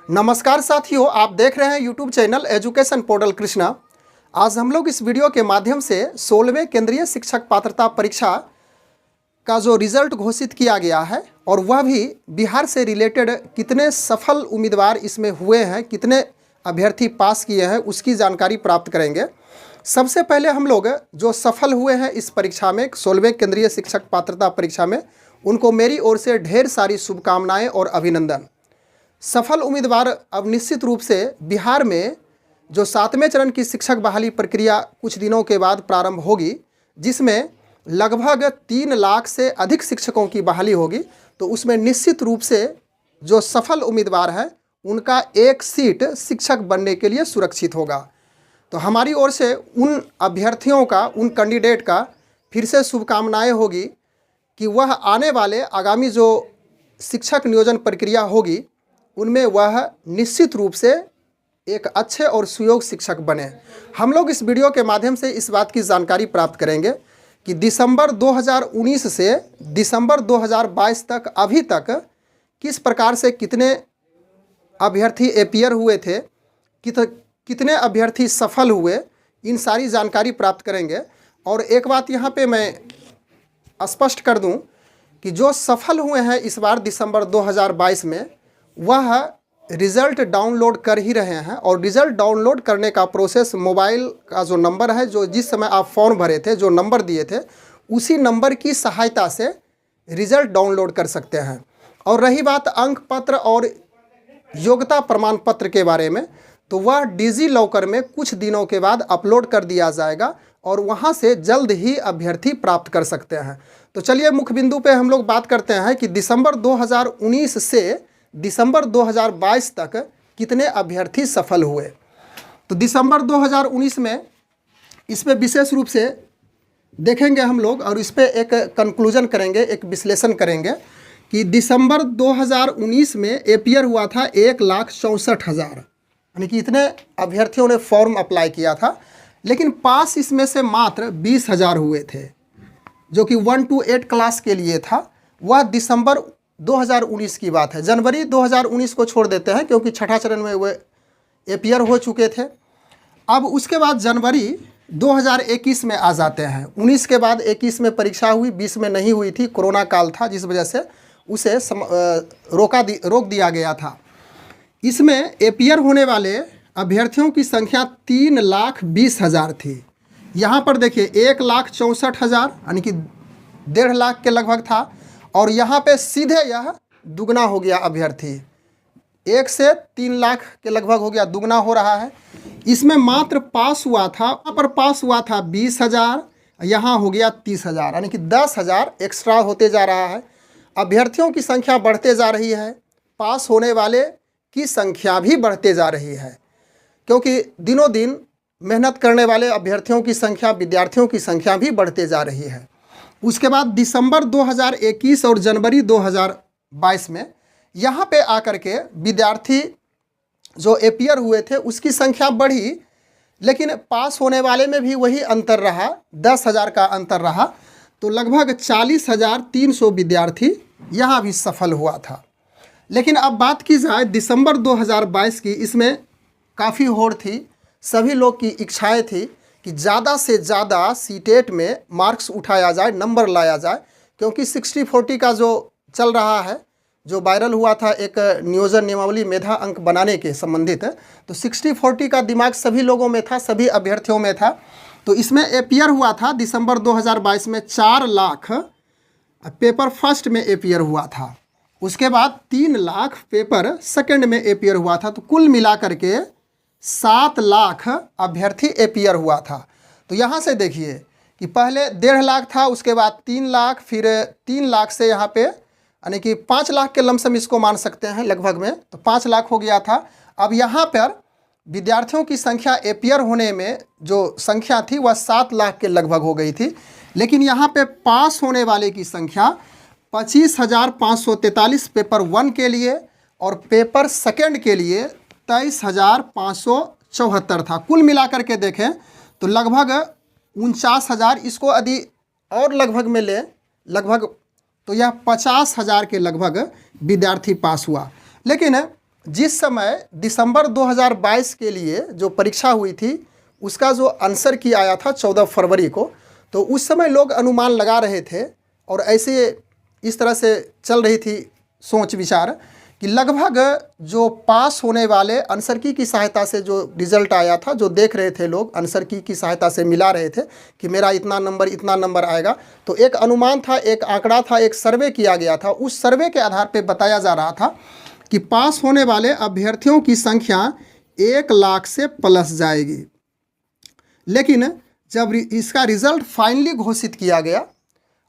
नमस्कार साथियों, आप देख रहे हैं YouTube channel education portal Krishna. आज हम लोग इस वीडियो के माध्यम से 16वें केंद्रीय शिक्षक पात्रता परीक्षा का जो रिजल्ट घोषित किया गया है और वह भी बिहार से रिलेटेड कितने सफल उम्मीदवार इसमें हुए हैं, कितने अभ्यर्थी पास किए हैं, उसकी जानकारी प्राप्त करेंगे। सबसे पहले हम लोग जो सफल हुए हैं इस परीक्षा में, 16वें केंद्रीय शिक्षक पात्रता परीक्षा में, उनको मेरी ओर से ढेर सारी शुभकामनाएं और अभिनंदन। सफल उम्मीदवार अब निश्चित रूप से बिहार में जो 7वें चरण की शिक्षक बहाली प्रक्रिया कुछ दिनों के बाद प्रारंभ होगी, जिसमें लगभग 3 लाख से अधिक शिक्षकों की बहाली होगी, तो उसमें निश्चित रूप से जो सफल उम्मीदवार हैं उनका एक सीट शिक्षक बनने के लिए सुरक्षित होगा। तो हमारी ओर से उन अभ्यर्थियों का, उन कैंडिडेट का फिर से शुभकामनाएं होगी कि वह आने वाले आगामी जो शिक्षक नियोजन प्रक्रिया होगी उनमें वह निश्चित रूप से एक अच्छे और सुयोग्य शिक्षक बने। हम लोग इस वीडियो के माध्यम से इस बात की जानकारी प्राप्त करेंगे कि दिसंबर 2019 से दिसंबर 2022 तक अभी तक किस प्रकार से कितने अभ्यर्थी अपीयर हुए थे, कितने अभ्यर्थी सफल हुए, इन सारी जानकारी प्राप्त करेंगे। और एक बात यहाँ पे मैं स्पष्ट कर दूं कि जो सफल हुए हैं इस बार दिसंबर 2022 में, वह रिज़ल्ट डाउनलोड कर ही रहे हैं और रिज़ल्ट डाउनलोड करने का प्रोसेस, मोबाइल का जो नंबर है, जो जिस समय आप फॉर्म भरे थे, जो नंबर दिए थे, उसी नंबर की सहायता से रिज़ल्ट डाउनलोड कर सकते हैं। और रही बात अंक पत्र और योग्यता प्रमाण पत्र के बारे में, तो वह डिजी लॉकर में कुछ दिनों के बाद अपलोड कर दिया जाएगा और वहां से जल्द ही अभ्यर्थी प्राप्त कर सकते हैं। तो चलिए मुख्य बिंदु पे हम लोग बात करते हैं कि दिसंबर 2019 से दिसंबर 2022 तक कितने अभ्यर्थी सफल हुए। तो दिसंबर 2019 में इसमें विशेष रूप से देखेंगे हम लोग और इस पर एक कंक्लूजन करेंगे, एक विश्लेषण करेंगे कि दिसंबर 2019 में अपीयर हुआ था 1,64,000, यानी कि इतने अभ्यर्थियों ने फॉर्म अप्लाई किया था, लेकिन पास इसमें से मात्र 20,000 हुए थे, जो कि 1 to 8 क्लास के लिए था। वह दिसंबर 2019 की बात है। जनवरी 2019 को छोड़ देते हैं क्योंकि छठा चरण में वे अपीयर हो चुके थे। अब उसके बाद जनवरी 2021 में आ जाते हैं। 19 के बाद 21 में परीक्षा हुई, 20 में नहीं हुई थी, कोरोना काल था, जिस वजह से उसे रोक दिया गया था। इसमें अपीयर होने वाले अभ्यर्थियों की संख्या 3,20,000 थी। यहाँ पर देखिए 1,64,000 यानी कि 1.5 लाख के लगभग था, और यहाँ पे सीधे यह दुगना हो गया अभ्यर्थी, 1 से 3 लाख के लगभग हो गया, दुगना हो रहा है। इसमें मात्र पास हुआ था, यहाँ पर पास हुआ था 20,000, यहाँ हो गया 30,000, यानी कि 10,000 एक्स्ट्रा होते जा रहा है। अभ्यर्थियों की संख्या बढ़ते जा रही है, पास होने वाले की संख्या भी बढ़ते जा रही है, क्योंकि दिनों दिन मेहनत करने वाले अभ्यर्थियों की संख्या, विद्यार्थियों की संख्या भी बढ़ते जा रही है। उसके बाद दिसंबर 2021 और जनवरी 2022 में यहाँ पे आकर के विद्यार्थी जो अपीयर हुए थे उसकी संख्या बढ़ी, लेकिन पास होने वाले में भी वही अंतर रहा, 10,000 का अंतर रहा। तो लगभग 40,300 विद्यार्थी यहाँ भी सफल हुआ था। लेकिन अब बात की जाए दिसंबर 2022 की, इसमें काफ़ी होड़ थी, सभी लोग की इच्छाएँ थी कि ज़्यादा से ज़्यादा सीटेट में मार्क्स उठाया जाए, नंबर लाया जाए, क्योंकि 60-40 का जो चल रहा है, जो वायरल हुआ था एक नियोजन नियमावली मेधा अंक बनाने के संबंधित, तो 60-40 का दिमाग सभी लोगों में था, सभी अभ्यर्थियों में था। तो इसमें अपीयर हुआ था दिसंबर 2022 में 4 लाख पेपर फर्स्ट में अपीयर हुआ था। उसके बाद 3 लाख पेपर सेकेंड में अपीयर हुआ था। तो कुल मिला करके 7 लाख अभ्यर्थी अपीयर हुआ था। तो यहाँ से देखिए कि पहले 1.5 लाख था, उसके बाद 3 लाख, फिर 3 लाख से यहाँ पे यानी कि 5 लाख के लमसम इसको मान सकते हैं लगभग में, तो 5 लाख हो गया था। अब यहाँ पर विद्यार्थियों की संख्या अपीयर होने में जो संख्या थी वह 7 लाख के लगभग हो गई थी, लेकिन यहाँ पे पास होने वाले की संख्या 25,543 पेपर 1 के लिए और पेपर सेकेंड के लिए 23,574 था। कुल मिलाकर के देखें तो लगभग 49,000, इसको यदि और लगभग में ले लगभग, तो यह 50,000 के लगभग विद्यार्थी पास हुआ। लेकिन जिस समय दिसंबर 2022 के लिए जो परीक्षा हुई थी उसका जो आंसर की आया था 14 फरवरी को, तो उस समय लोग अनुमान लगा रहे थे और ऐसे इस तरह से चल रही थी सोच विचार कि लगभग जो पास होने वाले आंसर की सहायता से जो रिज़ल्ट आया था, जो देख रहे थे लोग आंसर की सहायता से मिला रहे थे कि मेरा इतना नंबर आएगा, तो एक अनुमान था, एक आंकड़ा था, एक सर्वे किया गया था। उस सर्वे के आधार पे बताया जा रहा था कि पास होने वाले अभ्यर्थियों की संख्या 1 लाख से प्लस जाएगी। लेकिन जब इसका रिज़ल्ट फाइनली घोषित किया गया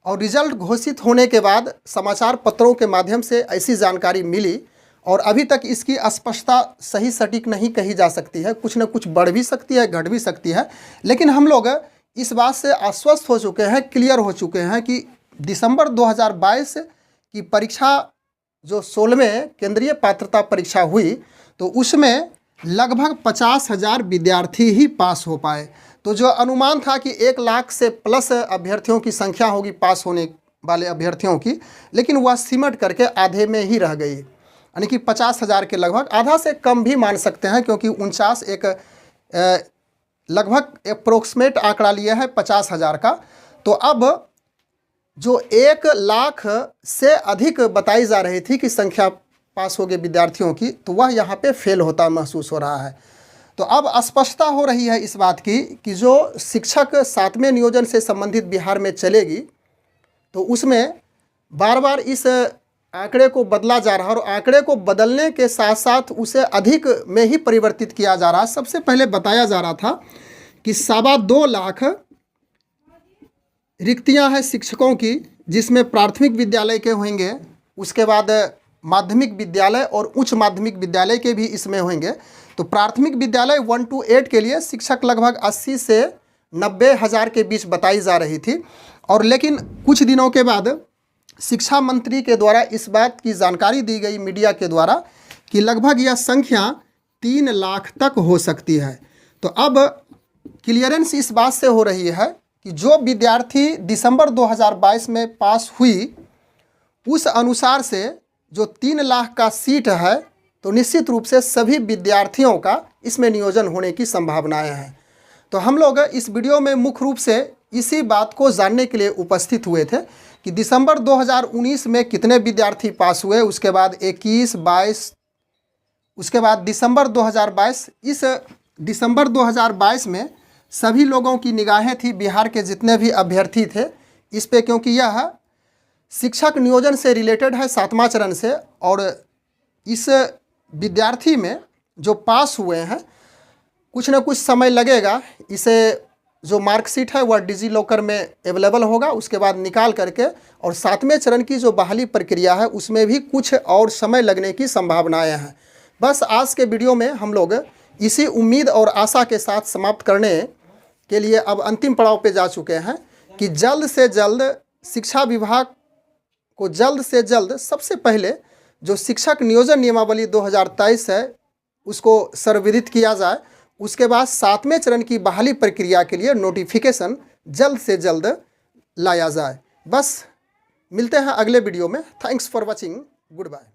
और रिज़ल्ट घोषित होने के बाद समाचार पत्रों के माध्यम से ऐसी जानकारी मिली, और अभी तक इसकी स्पष्टता सही सटीक नहीं कही जा सकती है, कुछ न कुछ बढ़ भी सकती है, घट भी सकती है, लेकिन हम लोग इस बात से आश्वस्त हो चुके हैं, क्लियर हो चुके हैं कि दिसंबर 2022 की परीक्षा जो 16वें केंद्रीय पात्रता परीक्षा हुई, तो उसमें लगभग 50,000 विद्यार्थी ही पास हो पाए। तो जो अनुमान था कि 1 लाख से प्लस अभ्यर्थियों की संख्या होगी पास होने वाले अभ्यर्थियों की, लेकिन वह सिमट करके आधे में ही रह गई, यानी कि 50,000 के लगभग, आधा से कम भी मान सकते हैं, क्योंकि 49 एक लगभग अप्रोक्सीमेट आंकड़ा लिया है 50,000 का। तो अब जो 1 लाख से अधिक बताई जा रही थी कि संख्या पास हो गए विद्यार्थियों की, तो वह यहाँ पे फेल होता महसूस हो रहा है। तो अब स्पष्टता हो रही है इस बात की कि जो शिक्षक 7वें नियोजन से संबंधित बिहार में चलेगी, तो उसमें बार बार इस आंकड़े को बदला जा रहा है, और आंकड़े को बदलने के साथ साथ उसे अधिक में ही परिवर्तित किया जा रहा है। सबसे पहले बताया जा रहा था कि 2.25 लाख रिक्तियां हैं शिक्षकों की, जिसमें प्राथमिक विद्यालय के होंगे, उसके बाद माध्यमिक विद्यालय और उच्च माध्यमिक विद्यालय के भी इसमें होंगे। तो प्राथमिक विद्यालय 1 to 8 के लिए शिक्षक लगभग 80 से 90 हज़ार के बीच बताई जा रही थी, और लेकिन कुछ दिनों के बाद शिक्षा मंत्री के द्वारा इस बात की जानकारी दी गई मीडिया के द्वारा कि लगभग यह संख्या 3 लाख तक हो सकती है। तो अब क्लियरेंस इस बात से हो रही है कि जो विद्यार्थी दिसंबर 2022 में पास हुई, उस अनुसार से जो 3 लाख का सीट है, तो निश्चित रूप से सभी विद्यार्थियों का इसमें नियोजन होने की संभावनाएं हैं। तो हम लोग इस वीडियो में मुख्य रूप से इसी बात को जानने के लिए उपस्थित हुए थे कि दिसंबर 2019 में कितने विद्यार्थी पास हुए, उसके बाद 21, 22, उसके बाद दिसंबर 2022। इस दिसंबर 2022 में सभी लोगों की निगाहें थी, बिहार के जितने भी अभ्यर्थी थे इस पे, क्योंकि यह शिक्षक नियोजन से रिलेटेड है 7वां चरण से, और इस विद्यार्थी में जो पास हुए हैं कुछ न कुछ समय लगेगा। इसे जो मार्कशीट है वह डिजी लॉकर में अवेलेबल होगा, उसके बाद निकाल करके, और 7वें चरण की जो बहाली प्रक्रिया है उसमें भी कुछ और समय लगने की संभावनाएं हैं। बस आज के वीडियो में हम लोग इसी उम्मीद और आशा के साथ समाप्त करने के लिए अब अंतिम पड़ाव पे जा चुके हैं कि जल्द से जल्द शिक्षा विभाग को जल्द से जल्द सबसे पहले जो शिक्षक नियोजन नियमावली 2023 है उसको संविधित किया जाए, उसके बाद 7वें चरण की बहाली प्रक्रिया के लिए नोटिफिकेशन जल्द से जल्द लाया जाए। बस मिलते हैं अगले वीडियो में। Thanks for watching, good bye.